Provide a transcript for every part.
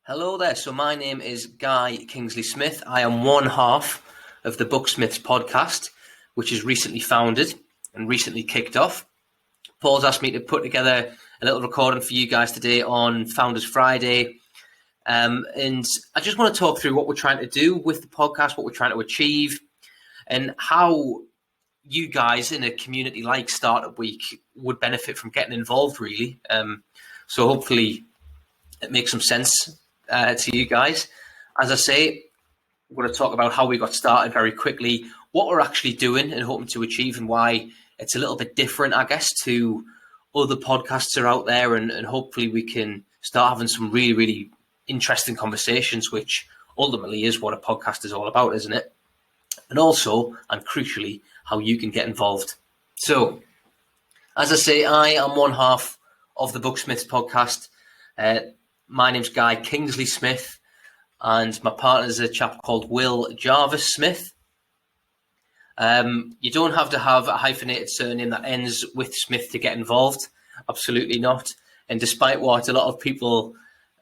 Hello there. So my name is Guy KingsleySmith. I am one half of the Booksmiths podcast, which is recently founded and recently kicked off. Paul's asked me to put together a little recording for you guys today on Founders Friday. And I just want to talk through what we're trying to do with the podcast, what we're trying to achieve, and how you guys in a community like Startup Week would benefit from getting involved, really. So hopefully it makes some sense to you guys. As I say, we're going to talk about how we got started very quickly, what we're actually doing and hoping to achieve, and why it's a little bit different, I guess, to other podcasts are out there, and hopefully we can start having some really, really interesting conversations, which ultimately is what a podcast is all about, isn't it? And also, and crucially, how you can get involved. So, as I say, I am one half of the Booksmiths podcast. My name's Guy KingsleySmith, and my partner is a chap called Will Jarvis Smith. You don't have to have a hyphenated surname that ends with Smith to get involved. Absolutely not. And despite what a lot of people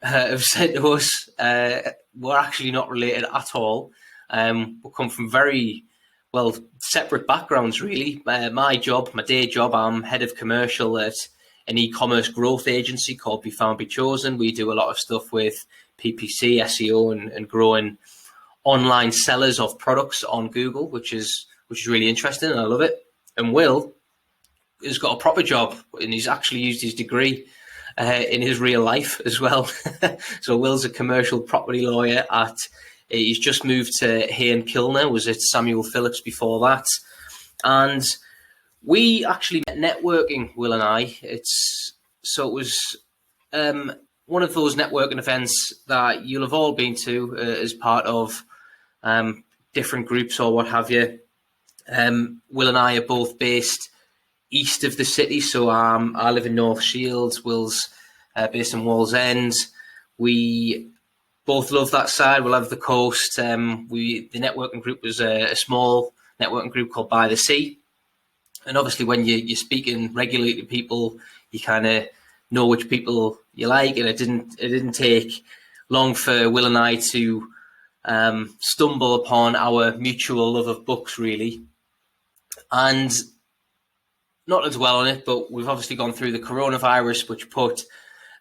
have said to us, we're actually not related at all. We come from very, separate backgrounds, really. My day job, I'm head of commercial at an e-commerce growth agency called Be Found, Be Chosen. We do a lot of stuff with PPC, SEO, and growing online sellers of products on Google, which is really interesting, and I love it. And Will has got a proper job, and he's actually used his degree in his real life as well. So Will's a commercial property lawyer he's just moved to Hay & Kilner, was at Samuel Phillips before that. And we actually met networking, Will and I. It was one of those networking events that you'll have all been to as part of different groups or what have you. Will and I are both based east of the city, so I live in North Shields. Will's based in Wallsend. We both love that side. We love the coast. The networking group was a small networking group called By the Sea. And obviously, when you're speaking regularly to people, you kind of know which people you like. And it didn't take long for Will and I to stumble upon our mutual love of books, really. And not to dwell on it, but we've obviously gone through the coronavirus, which put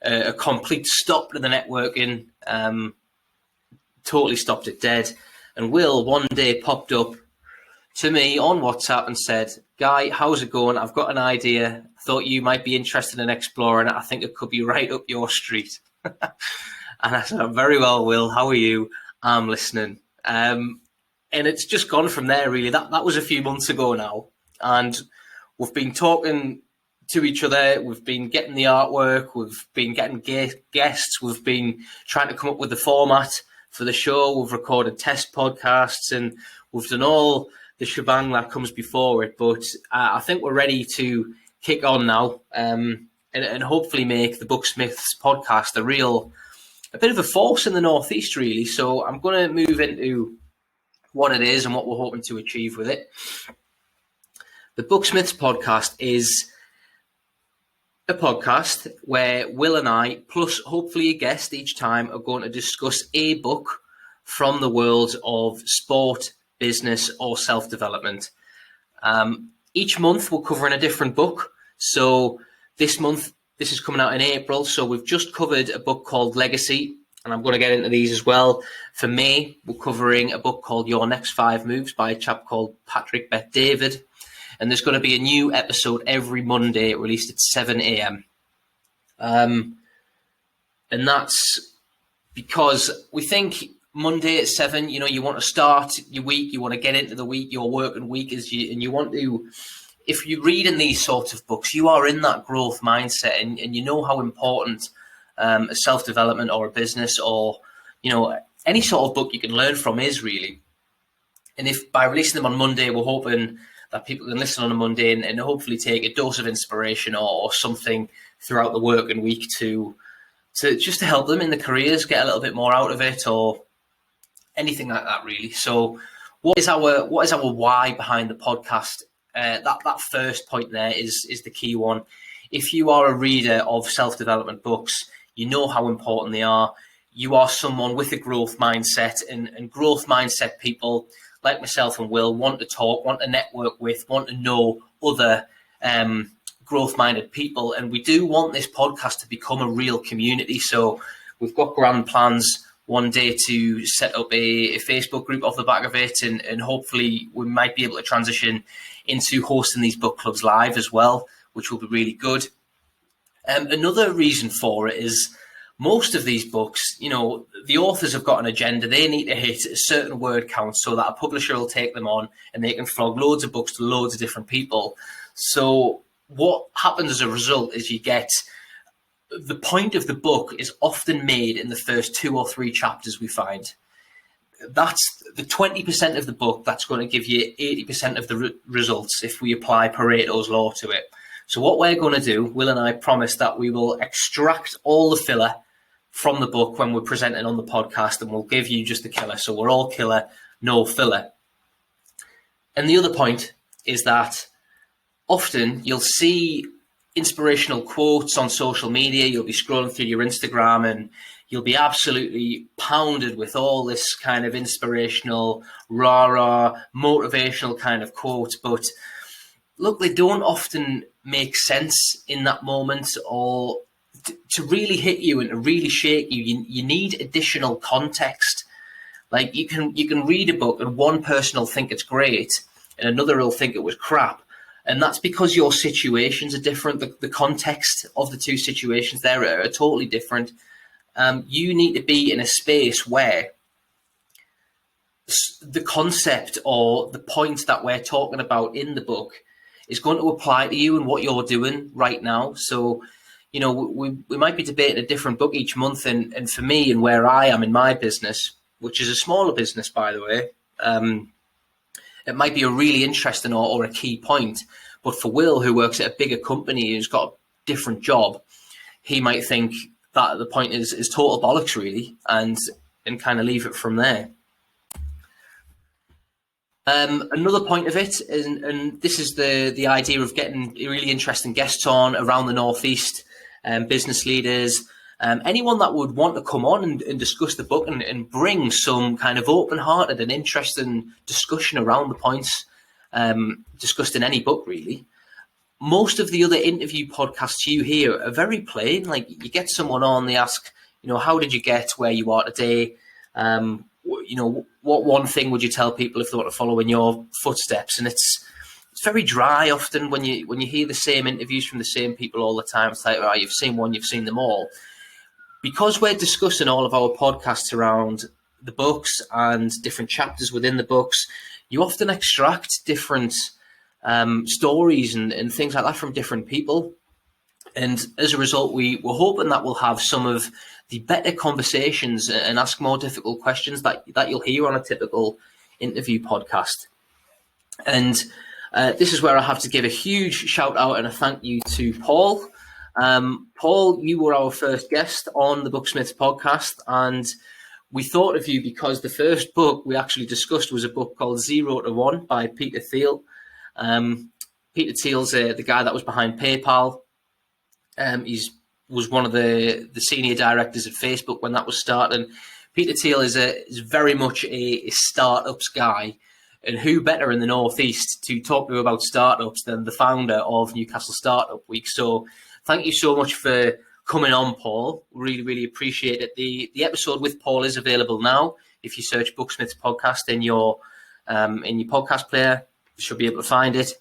a complete stop to the networking, totally stopped it dead. And Will one day popped up to me on WhatsApp and said, "Guy, how's it going? I've got an idea. Thought you might be interested in exploring it. I think it could be right up your street." And I said, "I'm very well, Will. How are you? I'm listening." And it's just gone from there, really. That was a few months ago now. And we've been talking to each other. We've been getting the artwork. We've been getting guests. We've been trying to come up with the format for the show. We've recorded test podcasts, and we've done all the shebang that comes before it. But I think we're ready to kick on now and hopefully make the Booksmiths podcast a bit of a force in the Northeast, really. So I'm going to move into what it is and what we're hoping to achieve with it. The Booksmiths podcast is a podcast where Will and I, plus hopefully a guest each time, are going to discuss a book from the world of sport, business, or self-development. Each month we're covering a different book. So this month, this is coming out in April. So we've just covered a book called Legacy, and I'm going to get into these as well. For May, we're covering a book called Your Next 5 Moves by a chap called Patrick Bet-David. And there's going to be a new episode every Monday, released at 7 a.m. And that's because we think Monday at 7, you want to start your week, you want to get into the week, your working week, and you want to, if you read in these sorts of books, you are in that growth mindset, and you know how important a self-development or a business or, any sort of book you can learn from is, really. And if by releasing them on Monday, we're hoping that people can listen on a Monday and hopefully take a dose of inspiration or something throughout the working week to just to help them in the careers, get a little bit more out of it, or anything like that, really. So what is our why behind the podcast? That first point there is the key one. If you are a reader of self-development books, you know how important they are. you are someone with a growth mindset, and growth mindset people like myself and Will want to talk, want to network with, want to know other growth-minded people. And we do want this podcast to become a real community. So we've got grand plans one day to set up a Facebook group off the back of it, and hopefully we might be able to transition into hosting these book clubs live as well, which will be really good. Another reason for it is most of these books, you know, the authors have got an agenda. They need to hit a certain word count so that a publisher will take them on and they can flog loads of books to loads of different people. So what happens as a result is you get the point of the book is often made in the first 2 or 3 chapters, we find. That's the 20% of the book that's going to give you 80% of the results if we apply Pareto's law to it. So what we're going to do, Will and I promise that we will extract all the filler from the book when we're presenting on the podcast, and we'll give you just the killer. So we're all killer, no filler. And the other point is that often you'll see inspirational quotes on social media. You'll be scrolling through your Instagram and you'll be absolutely pounded with all this kind of inspirational, rah-rah, motivational kind of quotes. But look, they don't often make sense in that moment, or to really hit you and to really shake you, you need additional context. Like you can read a book and one person will think it's great and another will think it was crap. And that's because your situations are different. The context of the two situations there are totally different. You need to be in a space where the concept or the point that we're talking about in the book is going to apply to you and what you're doing right now. So, you know, we might be debating a different book each month. And for me and where I am in my business, which is a smaller business, by the way, it might be a really interesting or a key point. But for Will, who works at a bigger company, who's got a different job, he might think that the point is total bollocks, really, and kind of leave it from there. Another point of it, and this is the idea of getting really interesting guests on around the Northeast, business leaders, anyone that would want to come on and discuss the book and bring some kind of open-hearted and interesting discussion around the points discussed in any book, really. Most of the other interview podcasts you hear are very plain. Like, you get someone on, they ask, you know, how did you get where you are today? You know, what one thing would you tell people if they want to follow in your footsteps? And it's very dry often when you hear the same interviews from the same people all the time. It's like, right, you've seen one, you've seen them all. Because we're discussing all of our podcasts around the books and different chapters within the books, you often extract different stories and things like that from different people. And as a result, we're hoping that we'll have some of the better conversations and ask more difficult questions that you'll hear on a typical interview podcast. And this is where I have to give a huge shout out and a thank you to Paul. Paul, you were our first guest on the Booksmiths podcast, and we thought of you because the first book we actually discussed was a book called 0 to 1 by Peter Thiel. Peter Thiel's the guy that was behind PayPal. Was one of the senior directors at Facebook when that was starting. Peter Thiel is very much a startups guy, and who better in the Northeast to talk to about startups than the founder of Newcastle Startup Week? So thank you so much for coming on, Paul. Really, really appreciate it. The episode with Paul is available now. If you search Booksmiths podcast in your podcast player, you should be able to find it.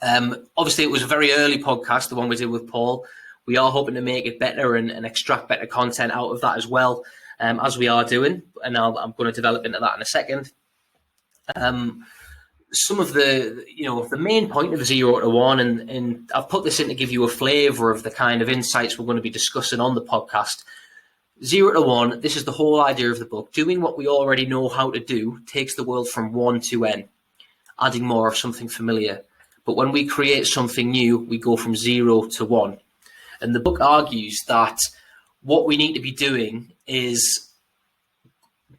Obviously, it was a very early podcast, the one we did with Paul. We are hoping to make it better and extract better content out of that as well, as we are doing. And I'm going to develop into that in a second. Some of the main point of 0 to 1, and I've put this in to give you a flavour of the kind of insights we're going to be discussing on the podcast. 0 to 1, this is the whole idea of the book. Doing what we already know how to do takes the world from 1 to N, adding more of something familiar. But when we create something new, we go from 0 to 1. And the book argues that what we need to be doing is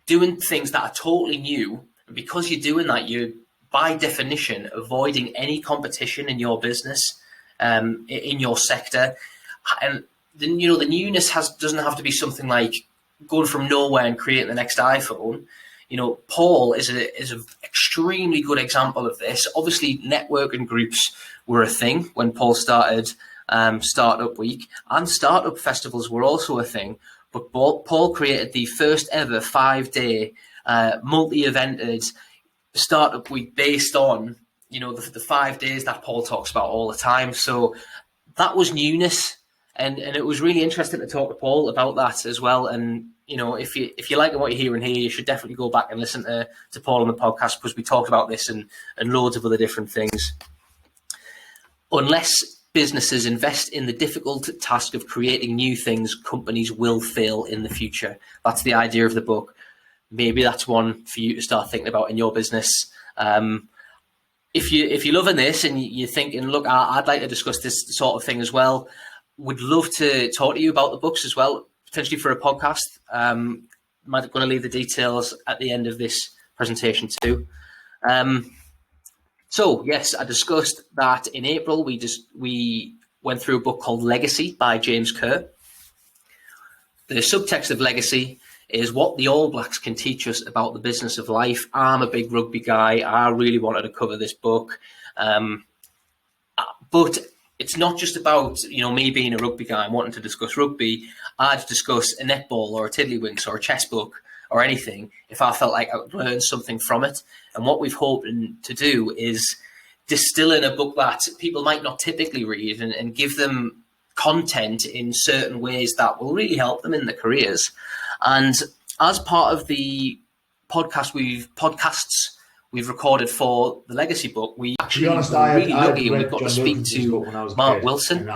doing things that are totally new. And because you're doing that, you're, by definition, avoiding any competition in your business, in your sector. And the newness doesn't have to be something like going from nowhere and creating the next iPhone. You know, Paul is an extremely good example of this. Obviously, networking groups were a thing when Paul started Startup Week, and startup festivals were also a thing. But Paul created the first ever 5-day multi-evented Startup Week based on, you know, the 5 days that Paul talks about all the time. So that was newness, and it was really interesting to talk to Paul about that as well. And you know, if you like what you're hearing here, you should definitely go back and listen to Paul on the podcast, because we talked about this and loads of other different things. Unless businesses invest in the difficult task of creating new things, companies will fail in the future. That's the idea of the book. Maybe that's one for you to start thinking about in your business. If you're loving this and you're thinking, look, I'd like to discuss this sort of thing as well, would love to talk to you about the books as well, potentially for a podcast. I'm going to leave the details at the end of this presentation too. So yes, I discussed that in April we went through a book called Legacy by James Kerr. The subtext of Legacy is what the All Blacks can teach us about the business of life. I'm a big rugby guy. I really wanted to cover this book. But it's not just about, you know, me being a rugby guy and wanting to discuss rugby. I'd discuss a netball or a tiddlywinks or a chess book or anything if I felt like I would learn something from it. And what we've hoped to do is distill in a book that people might not typically read and give them content in certain ways that will really help them in their careers. And as part of the podcasts we've recorded for the Legacy book, we actually were really lucky and we got to speak to Mark Wilson,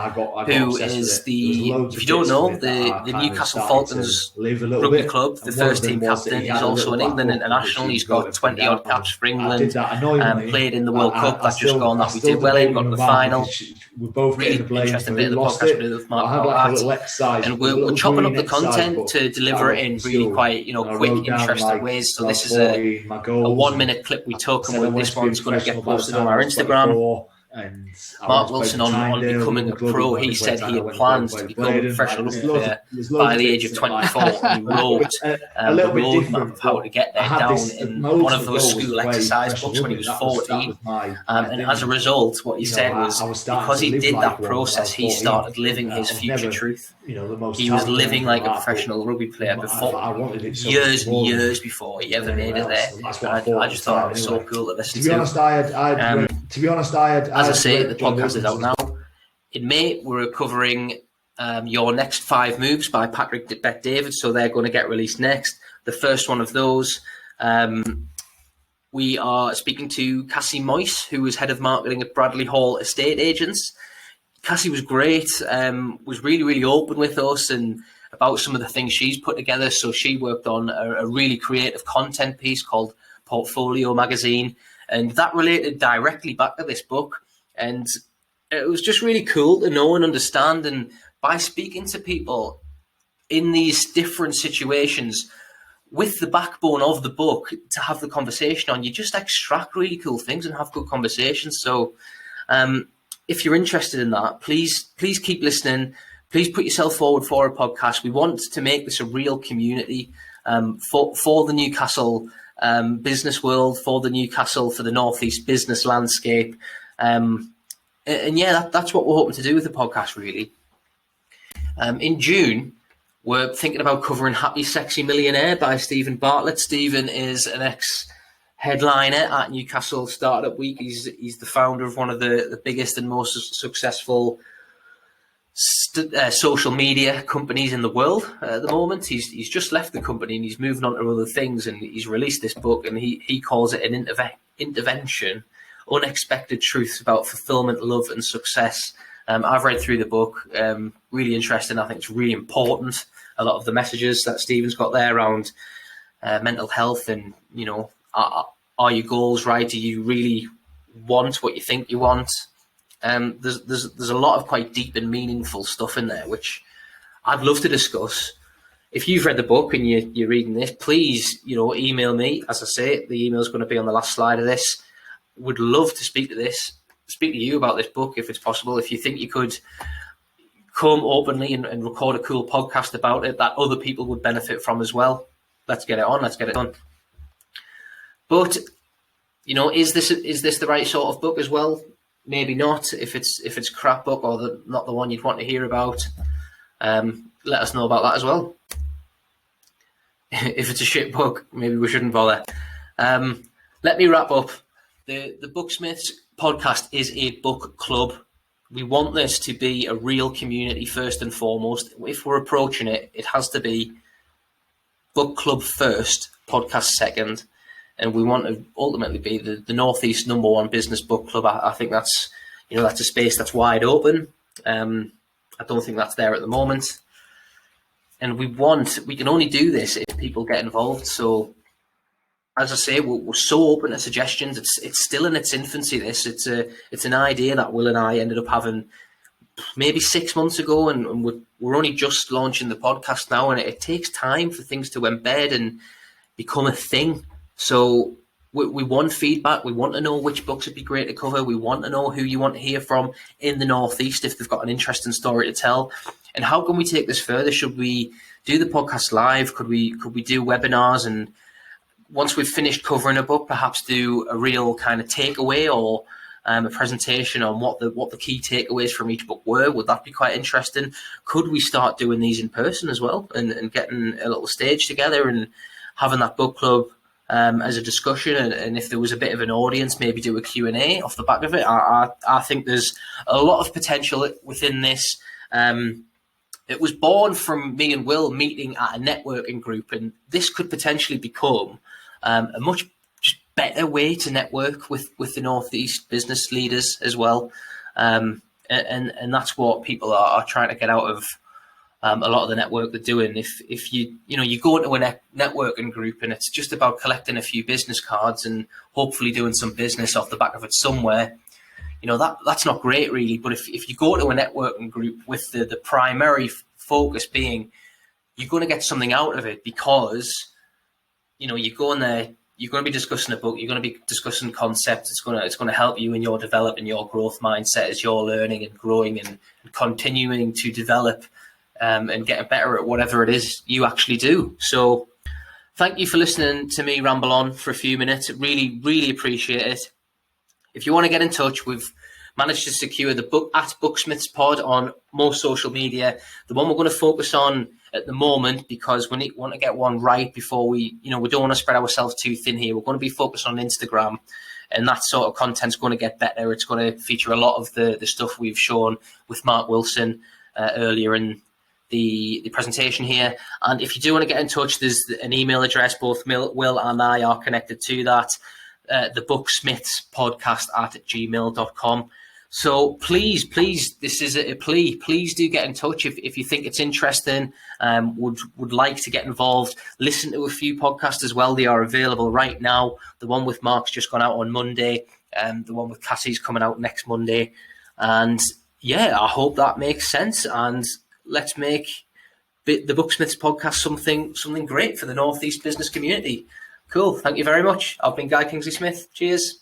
who is the, if you don't know, the Newcastle Falcons rugby club, the first team captain. He's also an England international. He's got 20 odd caps for England, played in the World Cup that's just gone that we did well in, got to the final. Really interesting bit of the podcast we did with Mark about that. And we're chopping up the content to deliver it in really quite, you know, quick, interesting ways. So this is a 1-minute clip we took, and this one's going to get posted on our Instagram. Mark Wilson on becoming a pro, he said he had plans to become a professional rugby player by the age of 24, and he wrote the roadmap of how to get there down in one of those school exercise books when he was 14. And as a result, what he said was, because he did that process, he started living his future truth. He was living like a professional rugby player before, years and years before he ever made it there. And I just thought it was so cool to listen to. To be honest, as I say, the podcast is out now. In May, we're covering Your Next 5 Moves by Patrick Bet-David, so they're going to get released next. The first one of those, we are speaking to Cassie Moyse, who is head of marketing at Bradley Hall Estate Agents. Cassie was great, was really, really open with us and about some of the things she's put together. So she worked on a really creative content piece called Portfolio Magazine, and that related directly back to this book. And it was just really cool to know and understand. And by speaking to people in these different situations with the backbone of the book to have the conversation on, you just extract really cool things and have good conversations. So if you're interested in that, please keep listening. Please put yourself forward for a podcast. We want to make this a real community for the Newcastle business world, for the Northeast business landscape. And yeah, that's what we're hoping to do with the podcast, really. In June, we're thinking about covering Happy Sexy Millionaire by Stephen Bartlett. Stephen is an ex-headliner at Newcastle Startup Week. He's the founder of one of the biggest and most successful social media companies in the world at the moment. He's just left the company and he's moving on to other things, and he's released this book, and he calls it an intervention, unexpected truths about fulfillment, love and success. I've read through the book, really interesting. I think it's really important, a lot of the messages that Stephen's got there around mental health and, you know, are your goals right? Do you really want what you think you want? There's a lot of quite deep and meaningful stuff in there, which I'd love to discuss. If you've read the book and you're reading this, please, you know, email me. As I say, the email is going to be on the last slide of this. Would love to speak to you about this book if it's possible. If you think you could come openly and record a cool podcast about it that other people would benefit from as well. Let's get it on. Let's get it done. But is this the right sort of book as well? Maybe not. If it's crap book or not the one you'd want to hear about, let us know about that as well. If it's a shit book, maybe we shouldn't bother. Let me wrap up. The Booksmiths podcast is a book club. We want this to be a real community first and foremost. If we're approaching it, it has to be book club first, podcast second. And we want to ultimately be the Northeast #1 business book club. I think that's a space that's wide open. I don't think that's there at the moment. And we can only do this if people get involved. So, as I say, we're so open to suggestions. It's still in its infancy. It's an idea that Will and I ended up having maybe 6 months ago, and we're only just launching the podcast now. And it takes time for things to embed and become a thing. So we want feedback. We want to know which books would be great to cover. We want to know who you want to hear from in the Northeast if they've got an interesting story to tell. And how can we take this further? Should we do the podcast live? Could we do webinars? And once we've finished covering a book, perhaps do a real kind of takeaway or a presentation on what the key takeaways from each book were? Would that be quite interesting? Could we start doing these in person as well and getting a little stage together and having that book club as a discussion, and if there was a bit of an audience, maybe do a Q&A off the back of it. I think there's a lot of potential within this. It was born from me and Will meeting at a networking group, and this could potentially become a much better way to network with the Northeast business leaders as well. And that's what people are trying to get out of a lot of the network they're doing. If you go into a networking group and it's just about collecting a few business cards and hopefully doing some business off the back of it somewhere, that's not great really. But if you go to a networking group with the primary focus being you're going to get something out of it, because you go in there, you're going to be discussing a book, you're going to be discussing concepts. It's going to help you in your developing your growth mindset as you're learning and growing and continuing to develop and getting better at whatever it is you actually do. So thank you for listening to me ramble on for a few minutes. Really, really appreciate it. If you want to get in touch, we've managed to secure the book at Booksmiths Pod on most social media. The one we're going to focus on at the moment, because we want to get one right before we don't want to spread ourselves too thin here. We're going to be focused on Instagram, and that sort of content's going to get better. It's going to feature a lot of the stuff we've shown with Mark Wilson earlier in the presentation here. And if you do want to get in touch, there's an email address. Both Will and I are connected to that, the Booksmiths podcast at gmail.com. So please, this is a plea. Please do get in touch if you think it's interesting, would like to get involved. Listen to a few podcasts as well. They are available right now. The one with Mark's just gone out on Monday, the one with Cassie's coming out next Monday. And yeah, I hope that makes sense. And let's make the Booksmiths podcast something great for the Northeast business community. Cool. Thank you very much. I've been Guy KingsleySmith. Cheers.